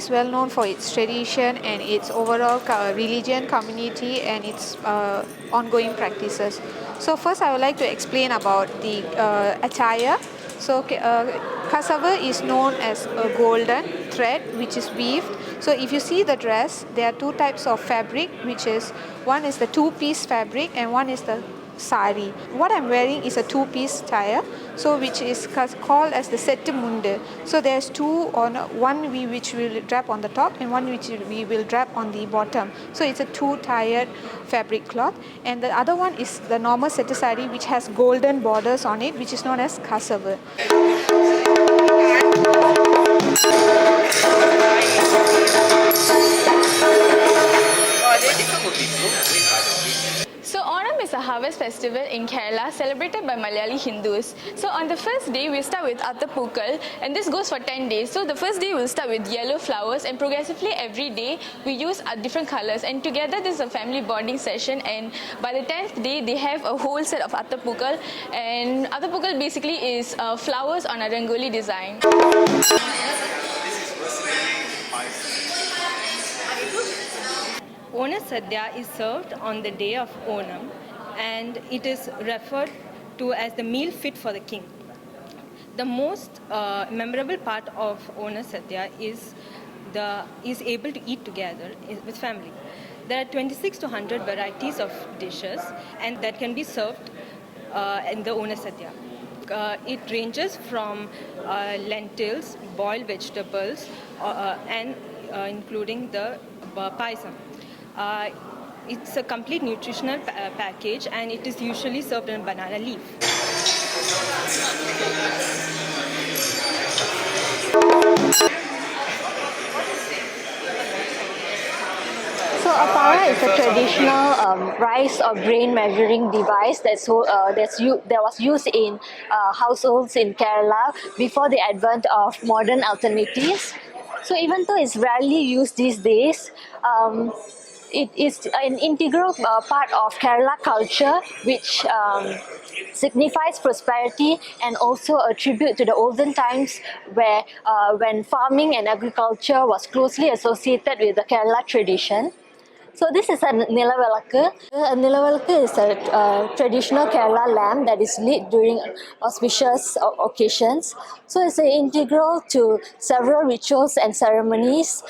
is well known for its tradition and its overall religion, community, and its ongoing practices. So first I would like to explain about the attire. So cassava is known as a golden thread which is weaved. So if you see the dress, there are two types of fabric, which is one is the two-piece fabric and one is the sari. What I'm wearing is a two-piece attire, so which is called as the settu mundu. So there's two on one which will drap on the top and one which we will drap on the bottom. So it's a two-tiered fabric cloth, and the other one is the normal settu sari which has golden borders on it, which is known as cassava. So Onam is a harvest festival in Kerala celebrated by Malayali Hindus. So on the first day we start with Attapookal, and this goes for 10 days. So the first day we'll start with yellow flowers, and progressively every day we use different colors, and together this is a family bonding session, and by the 10th day they have a whole set of Attapookal, and Attapookal basically is flowers on a rangoli design. Onam Sadhya is served on the day of Onam, and it is referred to as the meal fit for the king. The most memorable part of Onam Sadhya is able to eat together with family. There are 26 to 100 varieties of dishes, and that can be served in the Onam Sadhya. It ranges from lentils, boiled vegetables, and including the paisam. It's a complete nutritional package, and it is usually served in a banana leaf. So a para is a traditional rice or grain measuring device that was used in households in Kerala before the advent of modern alternatives. So even though it's rarely used these days, it is an integral part of Kerala culture, which signifies prosperity and also a tribute to the olden times where when farming and agriculture was closely associated with the Kerala tradition. So this is a nilavalakku. A nilavalakku is a traditional Kerala lamp that is lit during auspicious occasions. So it's integral to several rituals and ceremonies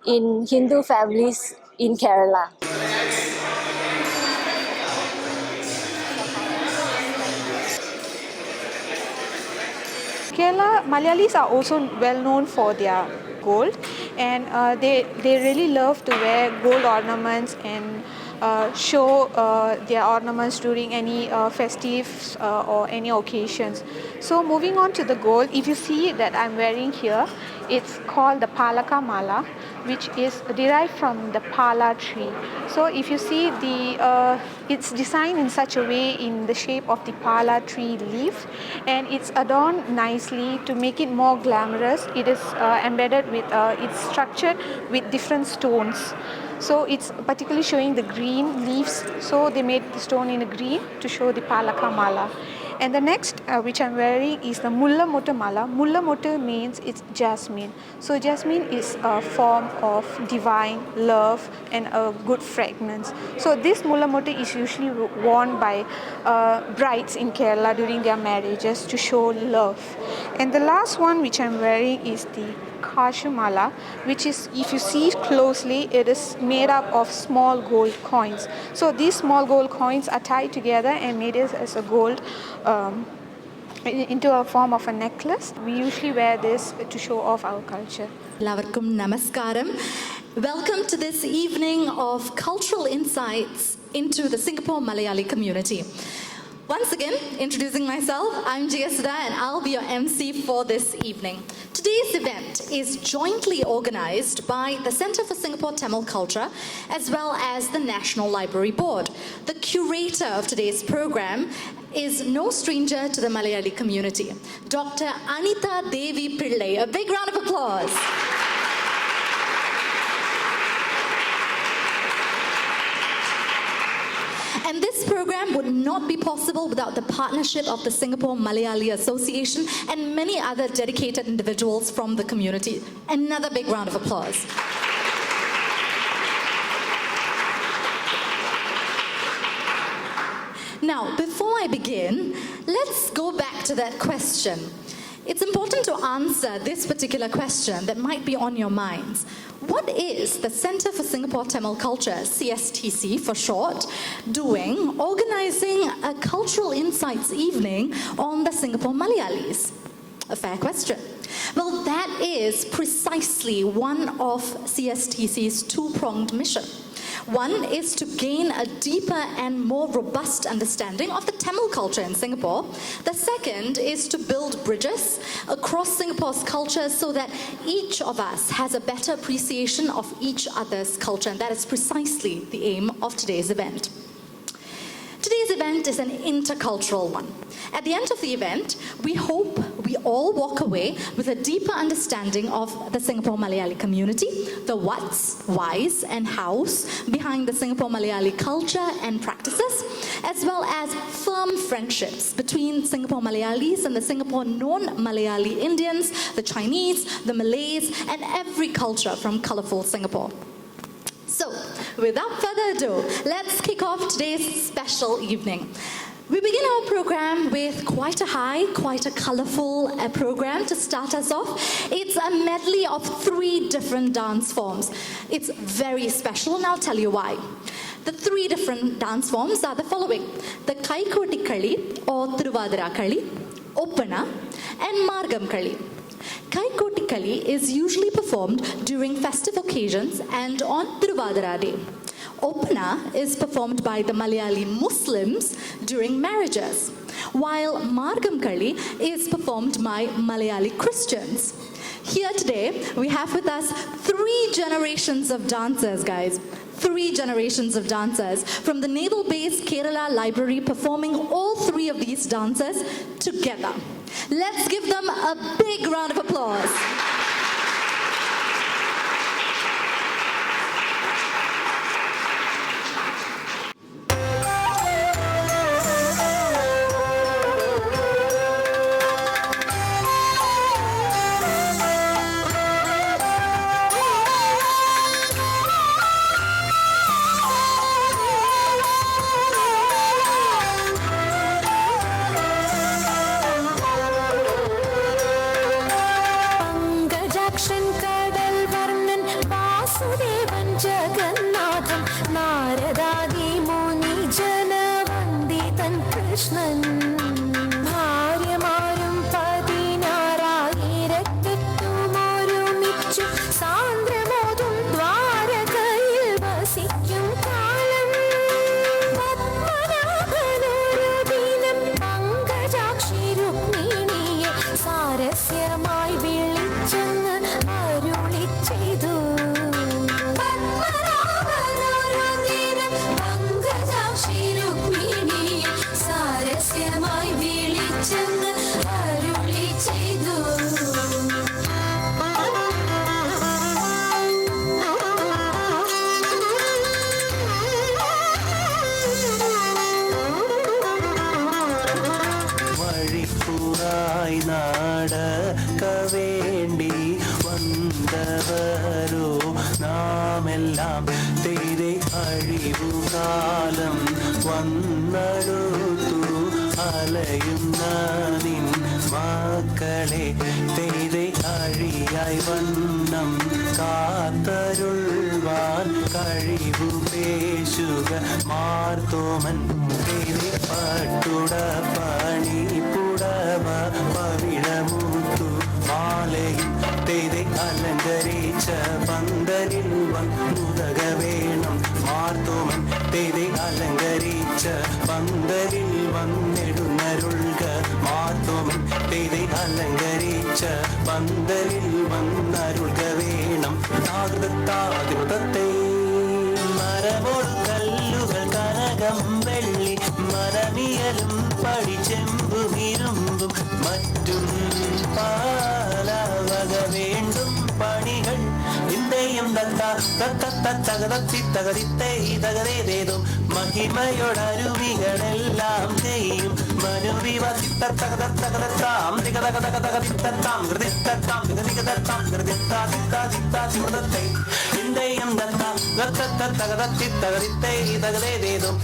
in Hindu families in Kerala. Kerala Malayalis are also well known for their gold, and they really love to wear gold ornaments and show their ornaments during any festive or any occasions. So moving on to the gold, if you see that I'm wearing here, it's called the Palaka Mala, which is derived from the pala tree. So if you see it's designed in such a way in the shape of the pala tree leaf, and it's adorned nicely to make it more glamorous. It is embedded with, it's structured with different stones. So it's particularly showing the green leaves. So they made the stone in a green to show the Palaka Mala. And the next which I'm wearing is the Mulla Motta Mala. Mulla Motta means it's jasmine. So jasmine is a form of divine love and a good fragrance. So this Mulla Motta is usually worn by brides in Kerala during their marriages to show love. And the last one which I'm wearing is the Kashu Mala, which is, if you see closely, it is made up of small gold coins. So these small gold coins are tied together and made as a gold into a form of a necklace. We usually wear this to show off our culture. Ellavarkkum namaskaram. Welcome to this evening of cultural insights into the Singapore Malayali community. Once again, introducing myself, I'm Jiyasudha and I'll be your MC for this evening. Today's event is jointly organized by the Centre for Singapore Tamil Culture as well as the National Library Board. The curator of today's program is no stranger to the Malayali community, Dr. Anita Devi Pillai. A big round of applause. And this program program would not be possible without the partnership of the Singapore Malayalee Association and many other dedicated individuals from the community. Another big round of applause. Now, before I begin, let's go back to that question. It's important to answer this particular question that might be on your minds. What is the Centre for Singapore Tamil Culture, CSTC for short, doing organizing a cultural insights evening on the Singapore Malayalis? A fair question. Well, that is precisely one of CSTC's two-pronged mission. One is to gain a deeper and more robust understanding of the Tamil culture in Singapore. The second is to build bridges across Singapore's culture so that each of us has a better appreciation of each other's culture, and that is precisely the aim of today's event. Today's event is an intercultural one. At the end of the event, we hope we all walk away with a deeper understanding of the Singapore Malayali community, the what's, why's, and how's behind the Singapore Malayali culture and practices, as well as firm friendships between Singapore Malayalis and the Singapore non-Malayali Indians, the Chinese, the Malays, and every culture from colourful Singapore. So, without further ado, let's kick off today's special evening. We begin our program with quite a colourful program to start us off. It's a medley of 3 different dance forms. It's very special, and I'll tell you why. The 3 different dance forms are the following: the Kaikoti Kali or Thiruvadira Kali, Opana, and Margam Kali. Kaikoti Kali is usually performed during festive occasions and on Thiruvadira Day. Opana is performed by the Malayali Muslims during marriages, while Margam Kali is performed by Malayali Christians. Here today, we have with us 3 generations of dancers, guys. 3 generations of dancers from the Naval Base Kerala Library performing all 3 of these dances together. Let's give them a big round of applause. തകതത്തിത്തകതിത്തേ മഹിമയോടരുവികളെല്ലാം ചെയ്യും മനുവിവതിത്തകതത്തകതത്താം തികതകതകതകതിത്തത്താം ഹൃദിത്തത്താം തികതികതത്താം ഹൃദിത്താതിത്താതിത്താതിമൃതത്തെ ഇന്ദയം ദത്താം ഗത്തത്തകതത്തിത്തകതിത്തേ തകതേതേതും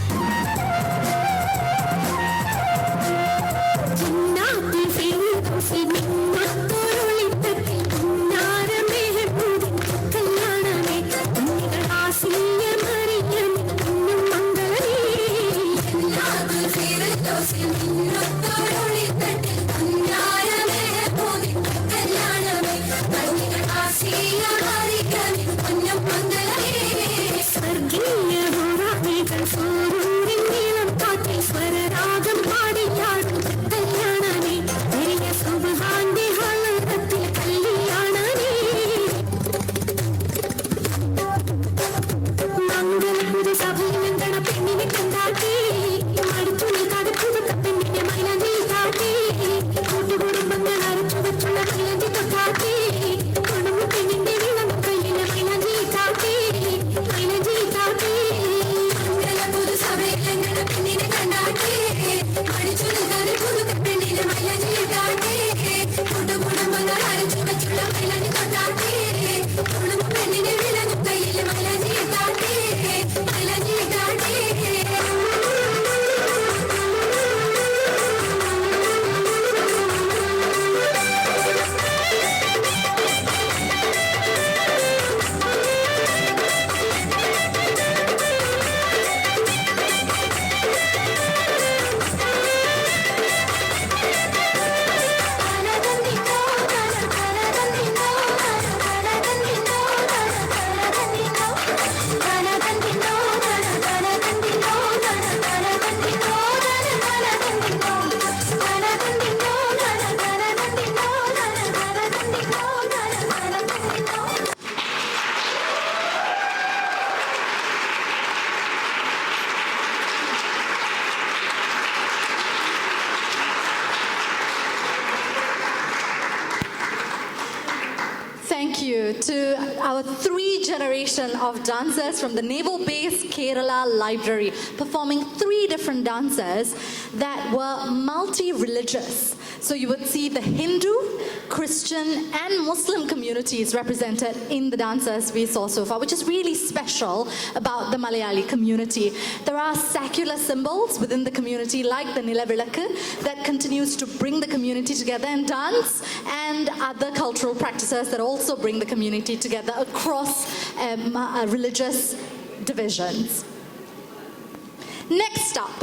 Thank you to our 3 generation of dancers from the Naval Base Kerala Library, performing 3 different dances that were multi-religious. So you would see the Hindu, Christian and Muslim communities represented in the dances we saw so far, which is really special about the Malayali community. There are secular symbols within the community like the Nilavilakku that continues to bring the community together in dance, and other cultural practices that also bring the community together across religious divisions. Next up,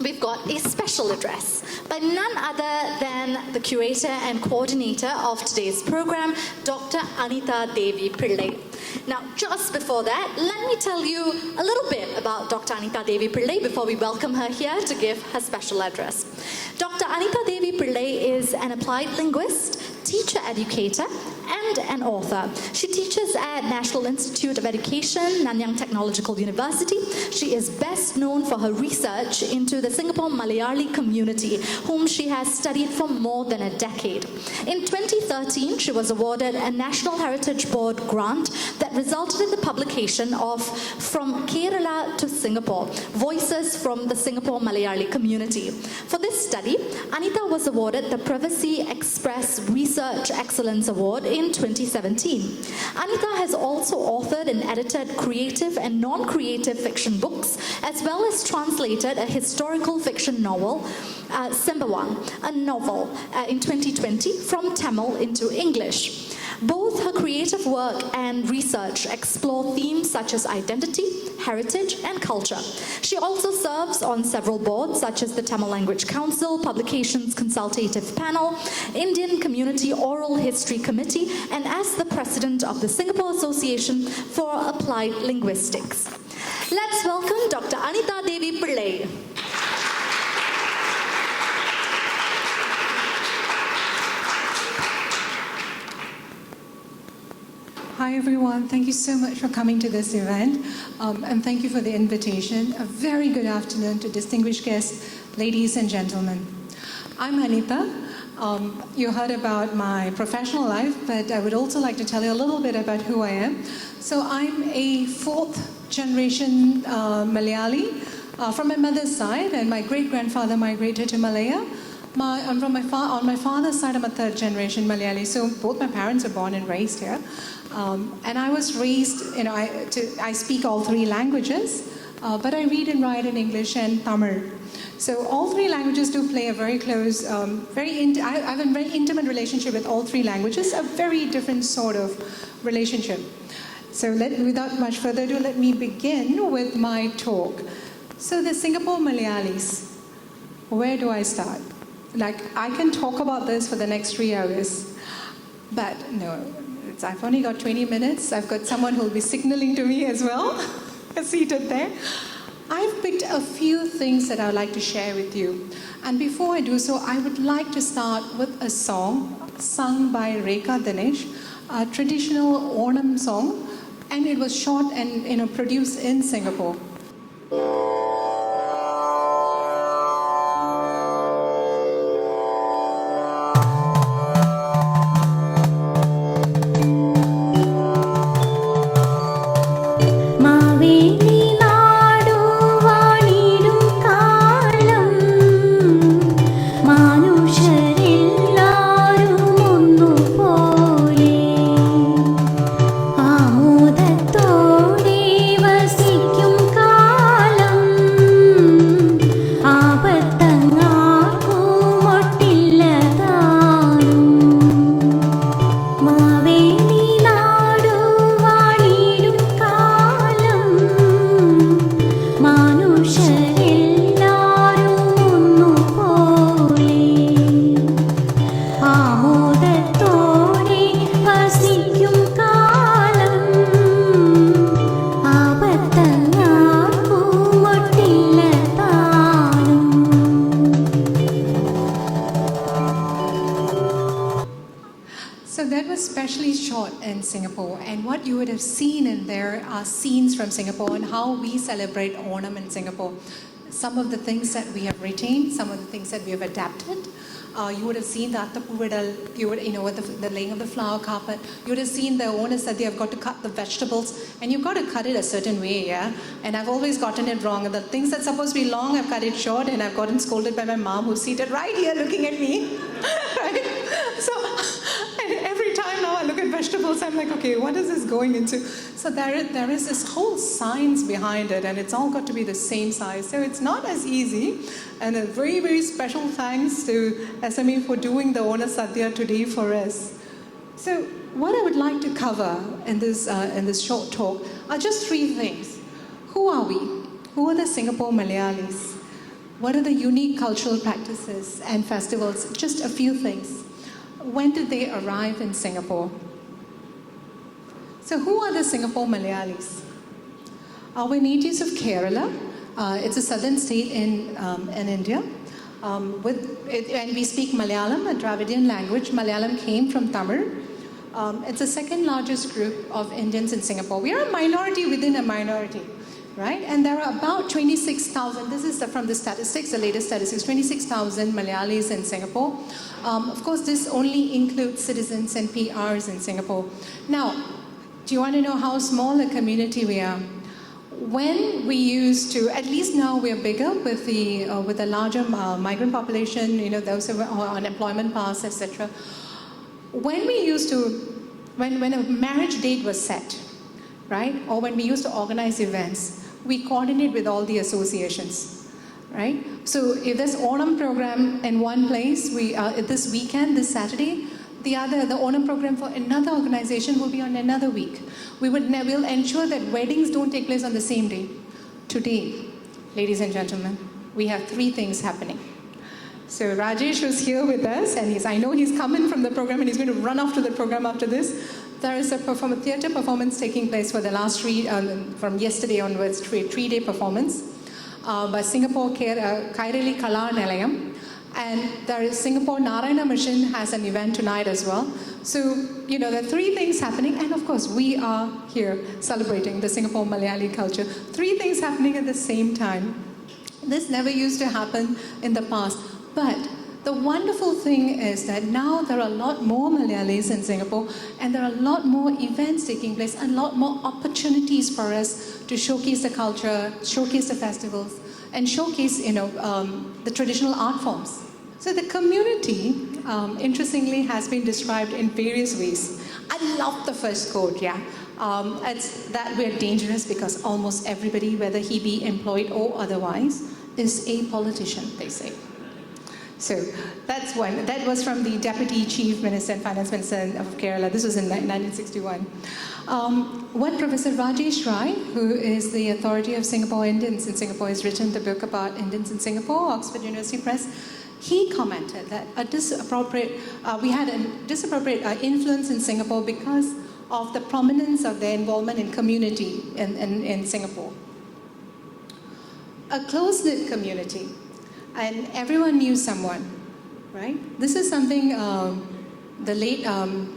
we've got a special address by none other than the curator and coordinator of today's program, Dr. Anita Devi Pillai. Now, just before that, let me tell you a little bit about Dr. Anita Devi Pillai before we welcome her here to give her special address. Dr. Anita Devi Pillai is an applied linguist, teacher educator, and an author. She teaches at National Institute of Education, Nanyang Technological University. She is best known for her research into the Singapore Malayalee community, whom she has studied for more than a decade. In 2013, she was awarded a National Heritage Board grant that resulted in the publication of From Kerala to Singapore, Voices from the Singapore Malayalee Community. For this study, Anita was awarded the Privacy Express Research Excellence Award in 2017. Anita has also authored and edited creative and non-creative fiction books, as well as translated a historical fiction novel, Sembawang, a novel, in 2020 from Tamil into English. Both her creative work and research explore themes such as identity, heritage, and culture. She also serves on several boards such as the Tamil Language Council, Publications Consultative Panel, Indian Community Oral History Committee, and as the president of the Singapore Association for Applied Linguistics. Let's welcome Dr. Anita Devi Pillai. Hi everyone, thank you so much for coming to this event, and thank you for the invitation. A very good afternoon to distinguished guests, ladies and gentlemen. I'm Anita. You heard about my professional life, but I would also like to tell you a little bit about who I am. So I'm a fourth generation Malayali from my mother's side, and my great-grandfather migrated to Malaya. On my father's side, I'm a third generation Malayali, so both my parents are born and raised here. And I was raised, I speak all three languages, but I read and write in English and Tamil. So all three languages do play a very close, I have a very intimate relationship with all three languages, a very different sort of relationship. So without much further ado, let me begin with my talk. So the Singapore Malayalis, where do I start? Like, I can talk about this for the next 3 hours, but no, I've only got 20 minutes. I've got someone who'll be signaling to me as well, seated there. I've picked a few things that I would like to share with you. And before I do so, I would like to start with a song sung by Rekha Dinesh, a traditional Onam song, and it was shot and produced in Singapore. Singapore, and what you would have seen in there are scenes from Singapore and how we celebrate Onam in Singapore. Some of the things that we have retained, some of the things that we have adapted. You would have seen the Attapuvidal, with the laying of the flower carpet. You would have seen the owners that they have got to cut the vegetables, and you've got to cut it a certain way, yeah? And I've always gotten it wrong. The things that's supposed to be long, I've cut it short, and I've gotten scolded by my mom, who's seated right here looking at me. Right? So, and every time now I look at vegetables, I'm like, okay, what is this going into? So there is this whole science behind it, and it's all got to be the same size. So it's not as easy. And a very, very special thanks to SME for doing the Ona Sadhya today for us. So what I would like to cover in this short talk are just three things. Who are we? Who are the Singapore Malayalis? What are the unique cultural practices and festivals? Just a few things. When did they arrive in Singapore? So who are the Singapore Malayalis? We're natives of Kerala. It's a southern state in India. And we speak Malayalam, a Dravidian language. Malayalam came from Tamil. It's the second largest group of Indians in Singapore. We are a minority within a minority, right? And there are about 26,000, this is from the statistics, the latest statistics, 26,000 Malayalis in Singapore. Of course, this only includes citizens and PRs in Singapore. Now, do you want to know how small a community we are? When we used to, at least now we're bigger with the larger migrant population, those who are on employment pass, etc. When we used to, when a marriage date was set, right, or when we used to organize events, we coordinate with all the associations, right? So if there's Onam program in one place, this weekend, this Saturday, the Onam program for another organization will be on another week. We'll ensure that weddings don't take place on the same day. Today, ladies and gentlemen, we have three things happening. So Rajesh was here with us, and I know he's coming from the program, and he's going to run off to the program after this. There is a theatre performance taking place for the last from yesterday onwards, three-day performance by Singapore Kairali Kala Nilayam. And there is Singapore Narayana Mission has an event tonight as well. So, there are three things happening. And of course, we are here celebrating the Singapore Malayali culture. Three things happening at the same time. This never used to happen in the past. But The wonderful thing is that now there are a lot more Malayalis in Singapore, and there are a lot more events taking place, and a lot more opportunities for us to showcase the culture, showcase the festivals, and showcase, the traditional art forms. So the community, interestingly, has been described in various ways. I love the first quote, yeah. It's that we're dangerous because almost everybody, whether he be employed or otherwise, is a politician, they say. So that's one. That was from the Deputy Chief Minister and Finance Minister of Kerala. This was in 1961. What Professor Rajesh Rai, who is the authority of Singapore Indians in Singapore, has written the book about Indians in Singapore, Oxford University Press. He commented that we had a disappropriate influence in Singapore because of the prominence of their involvement in community in Singapore. A close-knit community, and everyone knew someone, right? This is something the late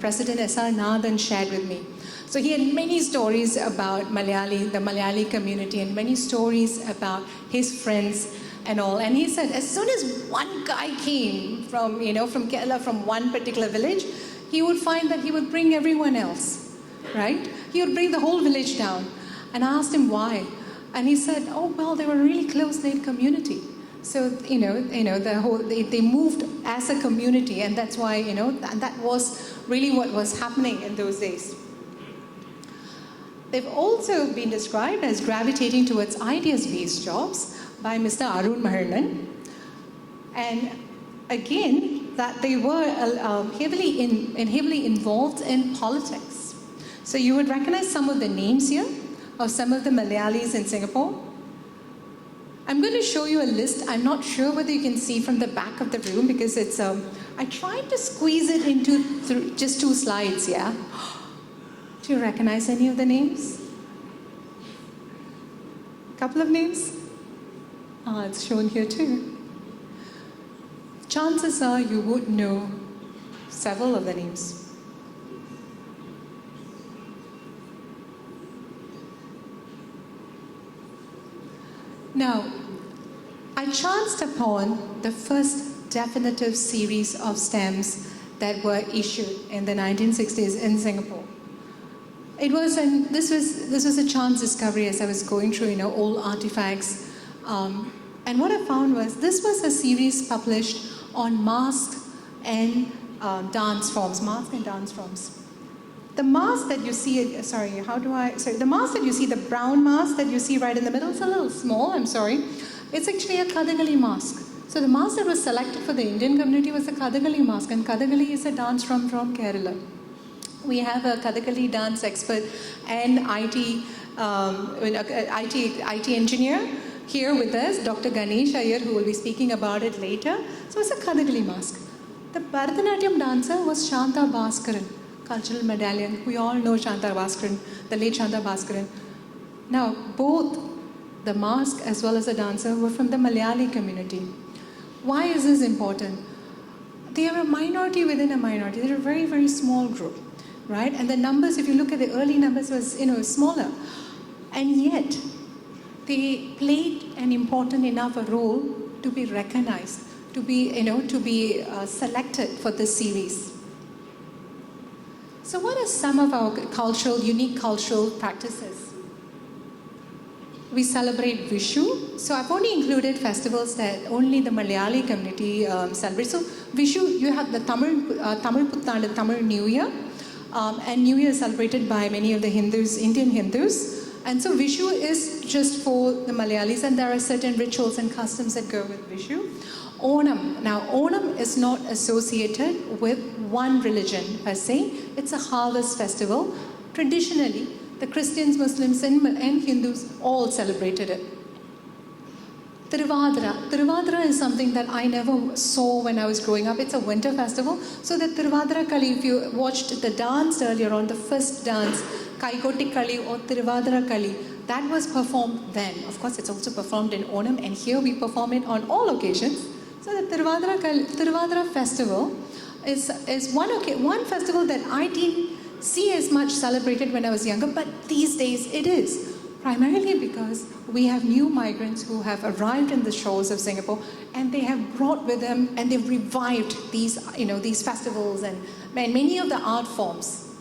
President S.R. Nathan shared with me. So he had many stories about the Malayali community, and many stories about his friends and all. And he said, as soon as one guy came from Kerala, from one particular village, he would find that he would bring everyone else, right? He would bring the whole village down. And I asked him why. And he said, oh, well, they were a really close-knit community. So, they moved as a community, and that's why, that was really what was happening in those days. They've also been described as gravitating towards ideas-based jobs by Mr. Arun Mahernan. And again, that they were heavily involved in politics. So you would recognize some of the names here of some of the Malayalis in Singapore. I'm going to show you a list. I'm not sure whether you can see from the back of the room because it's, I tried to squeeze it into just 2 slides, yeah? Do you recognize any of the names? Couple of names? It's shown here too. Chances are you would know several of the names. Now, I chanced upon the first definitive series of stamps that were issued in the 1960s in Singapore. This was a chance discovery as I was going through, old artifacts. And what I found was this was a series published on mask and dance forms. The mask that you see, the mask that you see, the brown mask that you see right in the middle, it's a little small, I'm sorry. It's actually a Kathakali mask. So the mask that was selected for the Indian community was a Kathakali mask, and Kathakali is a dance from Kerala. We have a Kathakali dance expert and IT engineer here with us, Dr. Ganesh Iyer, who will be speaking about it later. So it's a Kathakali mask. The Bharatanatyam dancer was Shanta Bhaskaran, cultural medallion. We all know Shanta Bhaskaran, the late Shanta Bhaskaran. Now, both the mask as well as the dancer were from the Malayali community. Why is this important? They are a minority within a minority. They're a very, very small group, right? And the numbers, if you look at the early numbers, was smaller. And yet, they played an important enough a role to be recognized, to be selected for this series. So what are some of our unique cultural practices? We celebrate Vishu. So I've only included festivals that only the Malayali community celebrates. So Vishu, you have the Tamil Puttandu, Tamil New Year. And New Year is celebrated by many of the Hindus, Indian Hindus. And so Vishu is just for the Malayalis, and there are certain rituals and customs that go with Vishu. Onam. Now, Onam is not associated with one religion per se. It's a harvest festival. Traditionally, the Christians, Muslims, and Hindus all celebrated it. Tiruvadra. Tiruvadra is something that I never saw when I was growing up. It's a winter festival. So the Tiruvadra Kali, if you watched the dance earlier on, the first dance, Kaikoti Kali or Tiruvadra Kali, that was performed then. Of course, it's also performed in Onam, and here we perform it on all occasions. So the Tiruvadra festival is one festival that I didn't see as much celebrated when I was younger, but these days it is. primarily because we have new migrants who have arrived in the shores of Singapore, and they have brought with them, and they've revived these, these festivals and many of the art forms.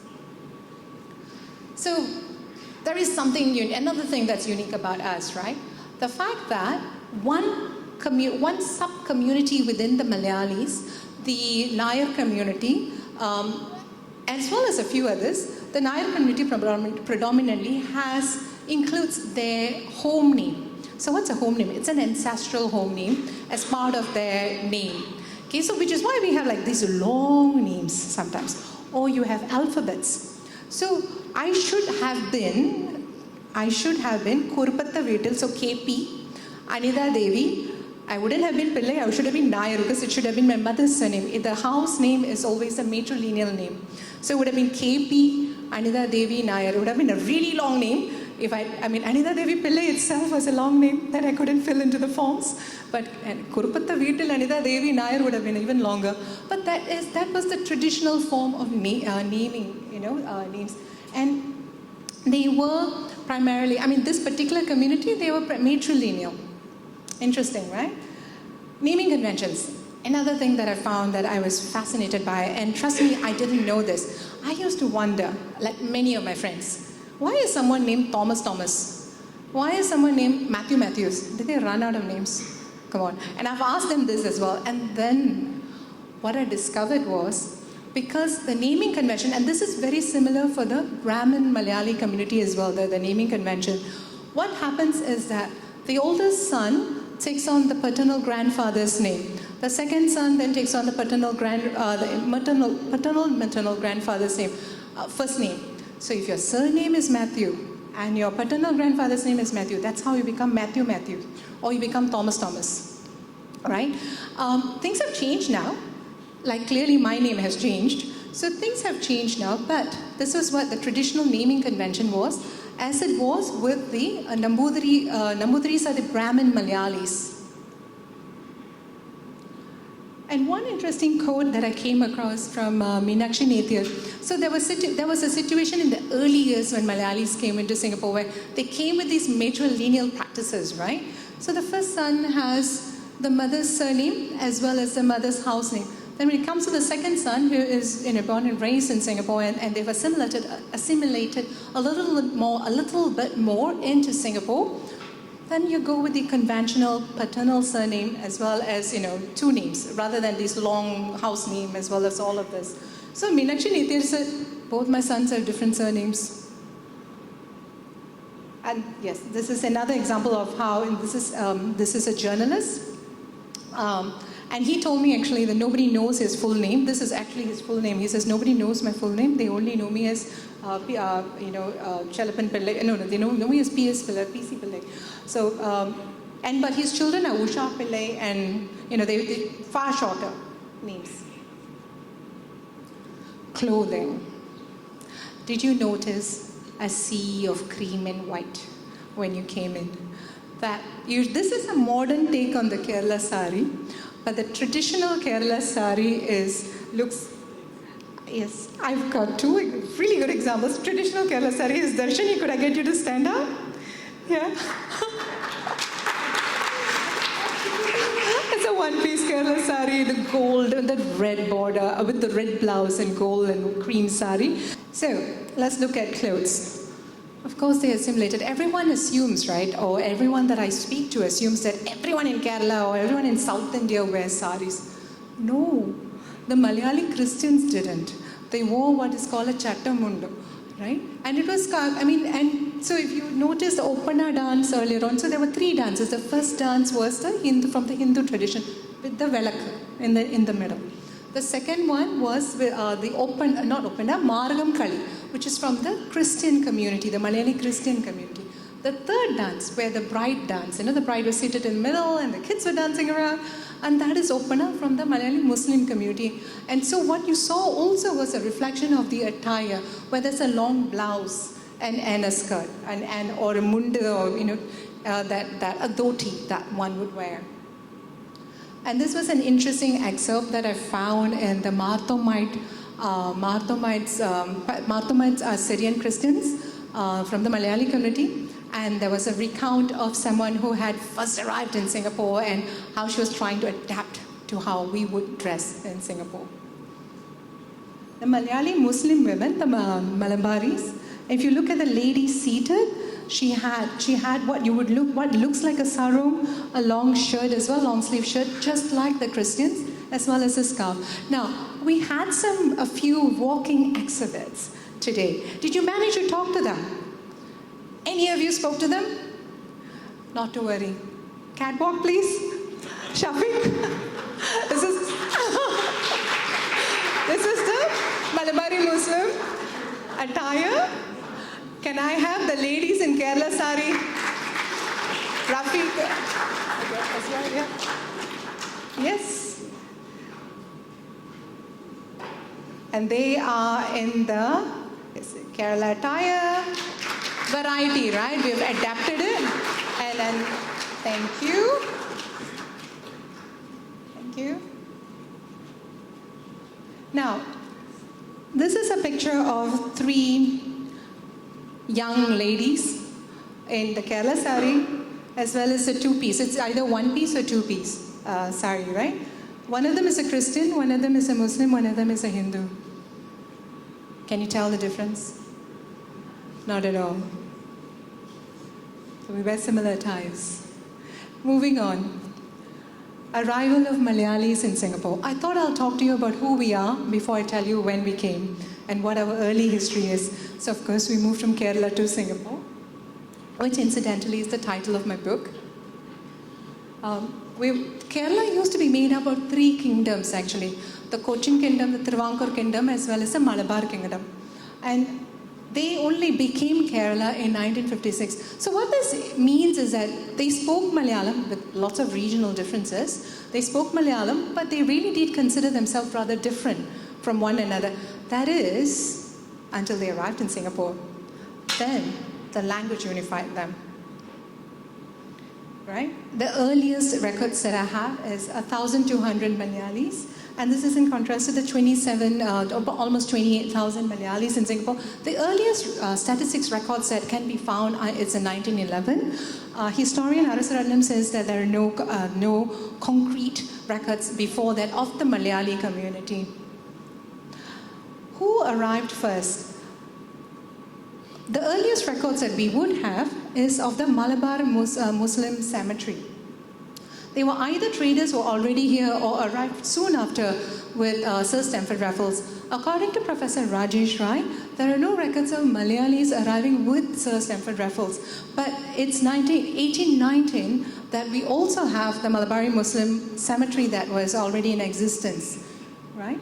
So there is something, another thing that's unique about us, right? The fact that one sub-community within the Malayalees, the Nair community, as well as a few others, the Nair community predominantly includes their home name. So what's a home name? It's an ancestral home name as part of their name. Okay, so which is why we have like these long names sometimes, or you have alphabets. So I should have been Kurupatta Vetil, so KP, Anida Devi. I wouldn't have been Pillai, I should have been Nair, because it should have been my mother's surname. The house name is always a matrilineal name. So it would have been KP, Anida Devi Nair. It would have been a really long name. Anida Devi Pillai itself was a long name that I couldn't fill into the forms. But Kurupatta Veetil Anida Devi Nair would have been even longer. But that was the traditional form of naming, names. And they were primarily, this particular community, they were matrilineal. Interesting, right? Naming conventions. Another thing that I found that I was fascinated by, and trust me, I didn't know this. I used to wonder, like many of my friends, why is someone named Thomas? Why is someone named Matthews? Did they run out of names? Come on. And I've asked them this as well. And then what I discovered was, because the naming convention, and this is very similar for the Brahmin Malayali community as well, the naming convention. What happens is that the oldest son takes on the paternal grandfather's name. The second son then takes on the maternal grandfather's name, first name. So if your surname is Matthew and your paternal grandfather's name is Matthew, that's how you become Matthew, or you become Thomas. Right? Things have changed now. Like clearly my name has changed. So things have changed now, but this was what the traditional naming convention was, as it was with the Nambudris are the Brahmin Malayalees. And one interesting quote that I came across from Meenakshi Nethir. So there was a situation in the early years when Malayalis came into Singapore where they came with these matrilineal practices, right? So the first son has the mother's surname as well as the mother's house name. Then when it comes to the second son, who is born and raised in Singapore, and they've assimilated a little bit more into Singapore, then you go with the conventional paternal surname as well as two names, rather than this long house name as well as all of this. So Meenakshi Nethir said, both my sons have different surnames. And yes, this is another example of how, and this is a journalist. And he told me actually that nobody knows his full name. This is actually his full name. He says, nobody knows my full name. They only know me as, Chalapan Pillai. No, they know me as PS Pillai, PC Pillai. So, but his children are Usha Pillai, and, they far shorter names. Clothing. Did you notice a sea of cream and white when you came in? This is a modern take on the Kerala sari. But the traditional Kerala sari looks, yes, I've got two really good examples. Traditional Kerala sari is Darshani. Could I get you to stand up? Yeah. It's a one-piece Kerala sari, the gold and the red border with the red blouse and gold and cream sari. So let's look at clothes. Of course, they assimilated. Everyone assumes, right, or everyone that I speak to assumes that everyone in Kerala or everyone in South India wears saris. No, the Malayali Christians didn't. They wore what is called a chattamundu, right? And it was, and so if you notice the Opana dance earlier on, so there were three dances. The first dance was from the Hindu tradition with the velak in the middle. The second one was Margam Kali, which is from the Christian community, the Malayali Christian community. The third dance, where the bride danced, the bride was seated in the middle and the kids were dancing around, and that is Opana from the Malayali Muslim community. And so what you saw also was a reflection of the attire, where there's a long blouse and a skirt, or a munda, or that a dhoti that one would wear. And this was an interesting excerpt that I found in the Marthomites are Syrian Christians from the Malayali community. And there was a recount of someone who had first arrived in Singapore and how she was trying to adapt to how we would dress in Singapore. The Malayali Muslim women, the Malabaris, if you look at the lady seated, she had what looks like a sarong, a long shirt as well, long sleeve shirt, just like the Christians, as well as a scarf. Now, we had a few walking exhibits today. Did you manage to talk to them? Any of you spoke to them? Not to worry. Catwalk, please. Shafiq. This is the Malabari Muslim attire. Can I have the ladies in Kerala sari? Rafiq. Yes. And they are in the Kerala attire. Variety, right? We've adapted it. And then, thank you. Thank you. Now, this is a picture of 3 young ladies in the Kerala sari, as well as a 2-piece. It's either 1-piece or 2-piece sari, right? One of them is a Christian, one of them is a Muslim, one of them is a Hindu. Can you tell the difference? Not at all. So we wear similar ties. Moving on. Arrival of Malayalees in Singapore. I thought I'll talk to you about who we are before I tell you when we came and what our early history is. So of course we moved from Kerala to Singapore, which incidentally is the title of my book. Kerala used to be made up of 3 kingdoms actually. The Cochin Kingdom, the Travancore Kingdom, as well as the Malabar Kingdom. And they only became Kerala in 1956. So what this means is that they spoke Malayalam with lots of regional differences. They spoke Malayalam, but they really did consider themselves rather different from one another. That is, until they arrived in Singapore. Then the language unified them. Right? The earliest records that I have is 1,200 Malayalees. And this is in contrast to the almost 28,000 Malayalees in Singapore. The earliest statistics records that can be found is in 1911. Historian Arasaratnam says that there are no concrete records before that of the Malayali community. Who arrived first? The earliest records that we would have is of the Malabar Muslim cemetery. They were either traders who were already here or arrived soon after with Sir Stamford Raffles. According to Professor Rajesh Rai, there are no records of Malayalees arriving with Sir Stamford Raffles. But it's 1819 that we also have the Malabari Muslim cemetery that was already in existence, right?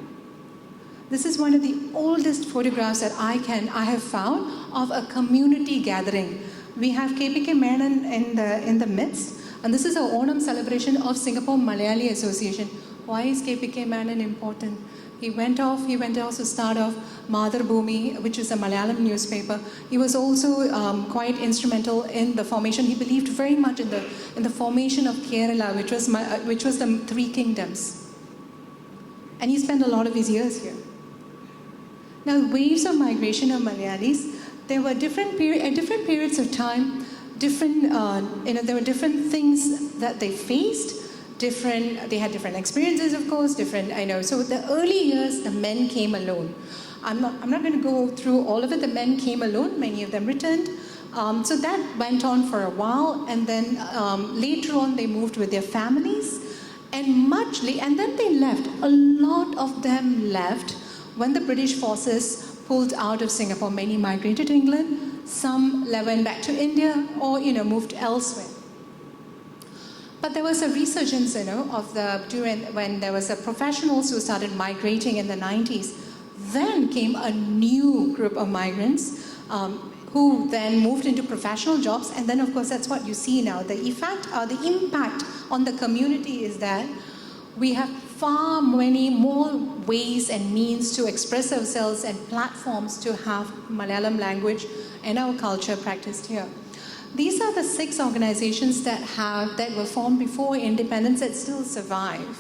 This is one of the oldest photographs that I have found of a community gathering. We have KPK Menon in the midst. And this is a Onam celebration of Singapore Malayalee Association. Why is KPK Menon important? He went off to start off Madhur Bhumi, which is a Malayalam newspaper. He was also quite instrumental in the formation. He believed very much in the formation of Kerala, which was the 3 kingdoms. And he spent a lot of his years here. Now, waves of migration of Malayalees, there were at different periods of time. There were different things that they faced. They had different experiences, of course. So the early years, the men came alone. I'm not going to go through all of it. The men came alone. Many of them returned. So that went on for a while, and then later on they moved with their families, and then they left. A lot of them left when the British forces pulled out of Singapore. Many migrated to England. Some went back to India or moved elsewhere. But there was a resurgence, when there was professionals who started migrating in the 90s. Then came a new group of migrants who then moved into professional jobs, and then of course that's what you see now. The impact on the community is that we have far many more ways and means to express ourselves and platforms to have Malayalam language and our culture practiced here. These are the 6 organizations that were formed before independence that still survive.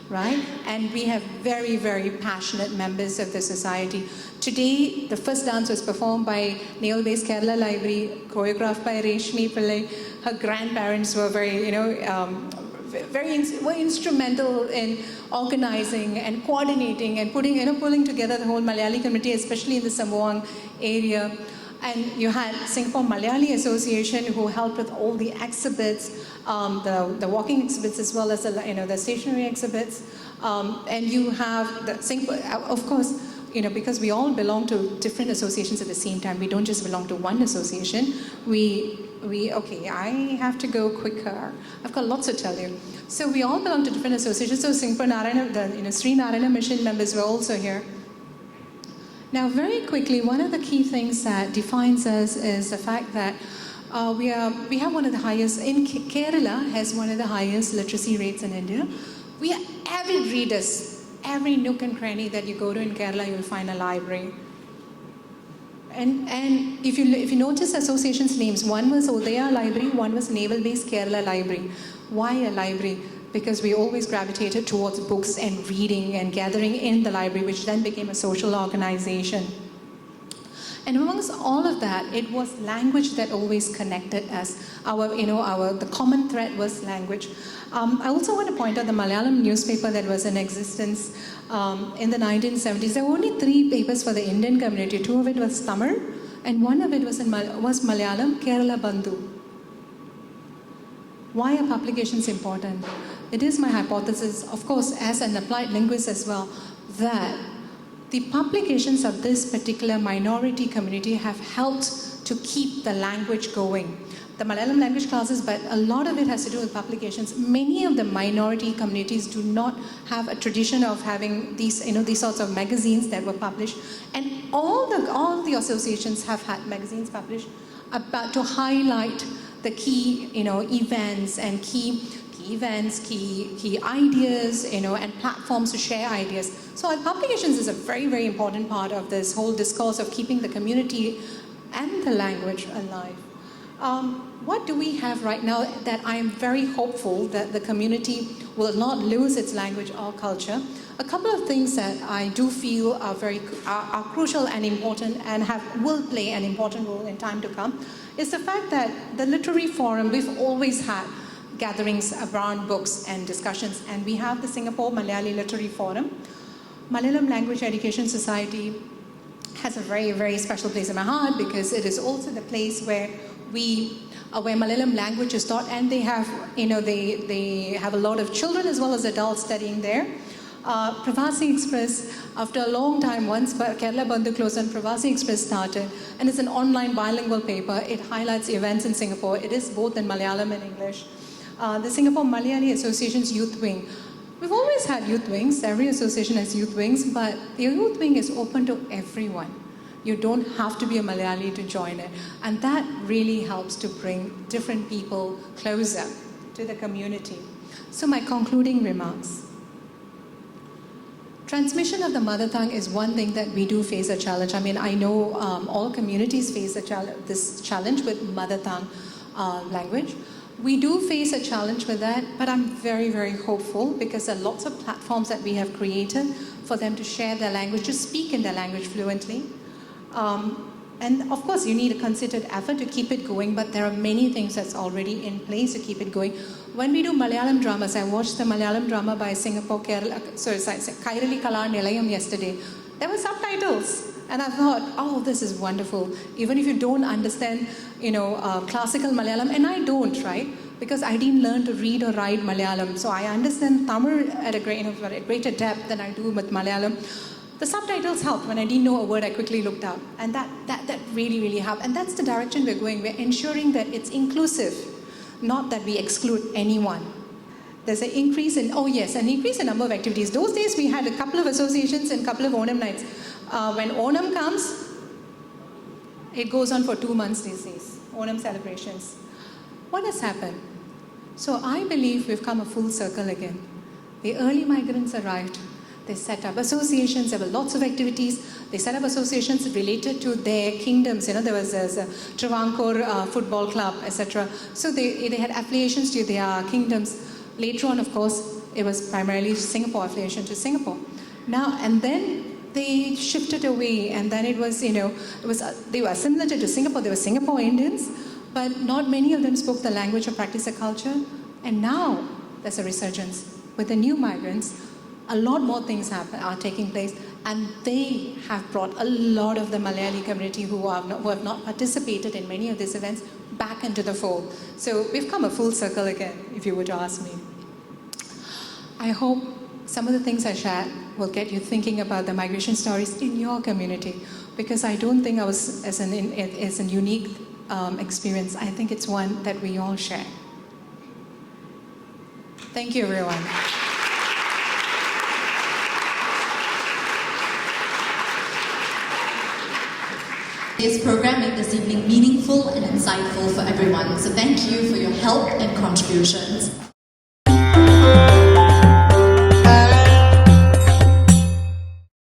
right? And we have very, very passionate members of the society. Today, the first dance was performed by Nail-based Kerala Library, choreographed by Reshmi Pillai. Her grandparents were were instrumental in organizing and coordinating and pulling together the whole Malayali community, especially in the Sembawang area. And you had Singapore Malayalee Association who helped with all the exhibits, the walking exhibits as well as the stationary exhibits. And you have the Singapore, of course, because we all belong to different associations at the same time. We don't just belong to one association. Okay, I have to go quicker. I've got lots to tell you. So we all belong to different associations. So Singapore Narayana, Sri Narayana Mission members were also here. Now, very quickly, one of the key things that defines us is the fact that we have one of the highest, Kerala has one of the highest literacy rates in India. We are avid readers. Every nook and cranny that you go to in Kerala, you'll find a library. And if you notice associations' names, one was Udaya Library, one was Naval-based Kerala Library. Why a library? Because we always gravitated towards books and reading and gathering in the library, which then became a social organization. And amongst all of that, it was language that always connected us. The common thread was language. I also want to point out the Malayalam newspaper that was in existence in the 1970s. There were only 3 papers for the Indian community. 2 of it was Tamil, and 1 of it was Malayalam, Kerala Bandhu. Why are publications important? It is my hypothesis, of course, as an applied linguist as well, that the publications of this particular minority community have helped to keep the language going. The Malayalam language classes, but a lot of it has to do with publications. Many of the minority communities do not have a tradition of having these sorts of magazines that were published, and all the associations have had magazines published about to highlight the key events and key ideas, and platforms to share ideas. So our publications is a very, very important part of this whole discourse of keeping the community and the language alive. What do we have right now that I am very hopeful that the community will not lose its language or culture? A couple of things that I do feel are crucial and important and will play an important role in time to come is the fact that the literary forum, we've always had gatherings around books and discussions, and we have the Singapore Malayalee Literary Forum. Malayalam Language Education Society has a very, very special place in my heart because it is also the place where where Malayalam language is taught, and they have a lot of children as well as adults studying there. Pravasi Express, after a long time, once Kerala Bandhu closed and Pravasi Express started, and it's an online bilingual paper. It highlights events in Singapore. It is both in Malayalam and English. The Singapore Malayalee Association's youth wing. We've always had youth wings. Every association has youth wings, but the youth wing is open to everyone. You don't have to be a Malayali to join it. And that really helps to bring different people closer to the community. So my concluding remarks. Transmission of the mother tongue is one thing that we do face a challenge. I mean, I know all communities face this challenge with mother tongue language. We do face a challenge with that, but I'm very, very hopeful because there are lots of platforms that we have created for them to share their language, to speak in their language fluently. And of course, you need a concerted effort to keep it going, but there are many things that's already in place to keep it going. When we do Malayalam dramas, I watched the Malayalam drama by Kairali Kala Nilayam yesterday. There were subtitles. And I thought, oh, this is wonderful. Even if you don't understand, classical Malayalam, and I don't, right? Because I didn't learn to read or write Malayalam. So I understand Tamil at a greater depth than I do with Malayalam. The subtitles helped. When I didn't know a word, I quickly looked up. And that really, really helped. And that's the direction we're going. We're ensuring that it's inclusive, not that we exclude anyone. There's an increase in number of activities. Those days, we had a couple of associations and a couple of Onam nights. When Onam comes, it goes on for 2 months these days, Onam celebrations. What has happened? So I believe we've come a full circle again. The early migrants arrived. They set up associations. There were lots of activities. They set up associations related to their kingdoms. There was a Travancore football club, etc. So they had affiliations to their kingdoms. Later on, of course, it was primarily Singapore affiliation to Singapore. Now and then they shifted away, and then it was, they were assimilated to Singapore. They were Singapore Indians, but not many of them spoke the language or practiced the culture. And now there's a resurgence with the new migrants. A lot more things are taking place, and they have brought a lot of the Malayali community who have not participated in many of these events back into the fold. So we've come a full circle again, if you were to ask me. I hope some of the things I shared will get you thinking about the migration stories in your community, because I don't think ours is a unique experience. I think it's one that we all share. Thank you, everyone. Today's program made this evening meaningful and insightful for everyone. So thank you for your help and contributions.